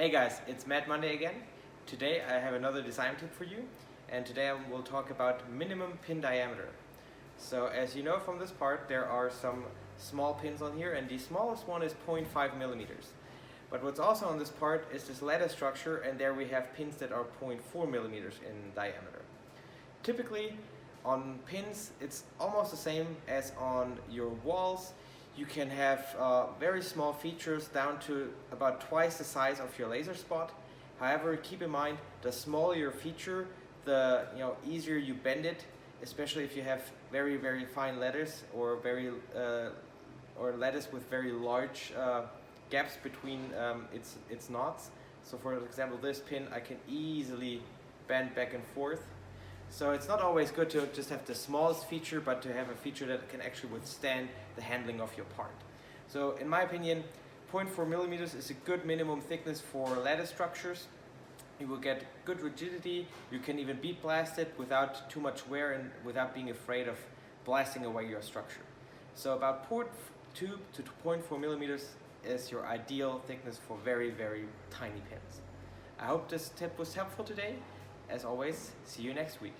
Hey guys, it's Mad Monday again. Today I have another design tip for you, and today I will talk about minimum pin diameter. So as you know from this part, there are some small pins on here, and the smallest one is 0.5 millimeters. But what's also on this part is this lattice structure, and there we have pins that are 0.4 millimeters in diameter. Typically on pins it's almost the same as on your walls. You can have very small features down to about twice the size of your laser spot. However, keep in mind, the smaller your feature, the easier you bend it, especially if you have very fine lattice or or lattice with very large gaps between its knots. So for example, this pin I can easily bend back and forth. So it's not always good to just have the smallest feature, but to have a feature that can actually withstand the handling of your part. So in my opinion, 0.4 millimeters is a good minimum thickness for lattice structures. You will get good rigidity. You can even bead blast it without too much wear and without being afraid of blasting away your structure. So about 0.2 to 0.4 millimeters is your ideal thickness for very tiny pins. I hope this tip was helpful today. As always, see you next week.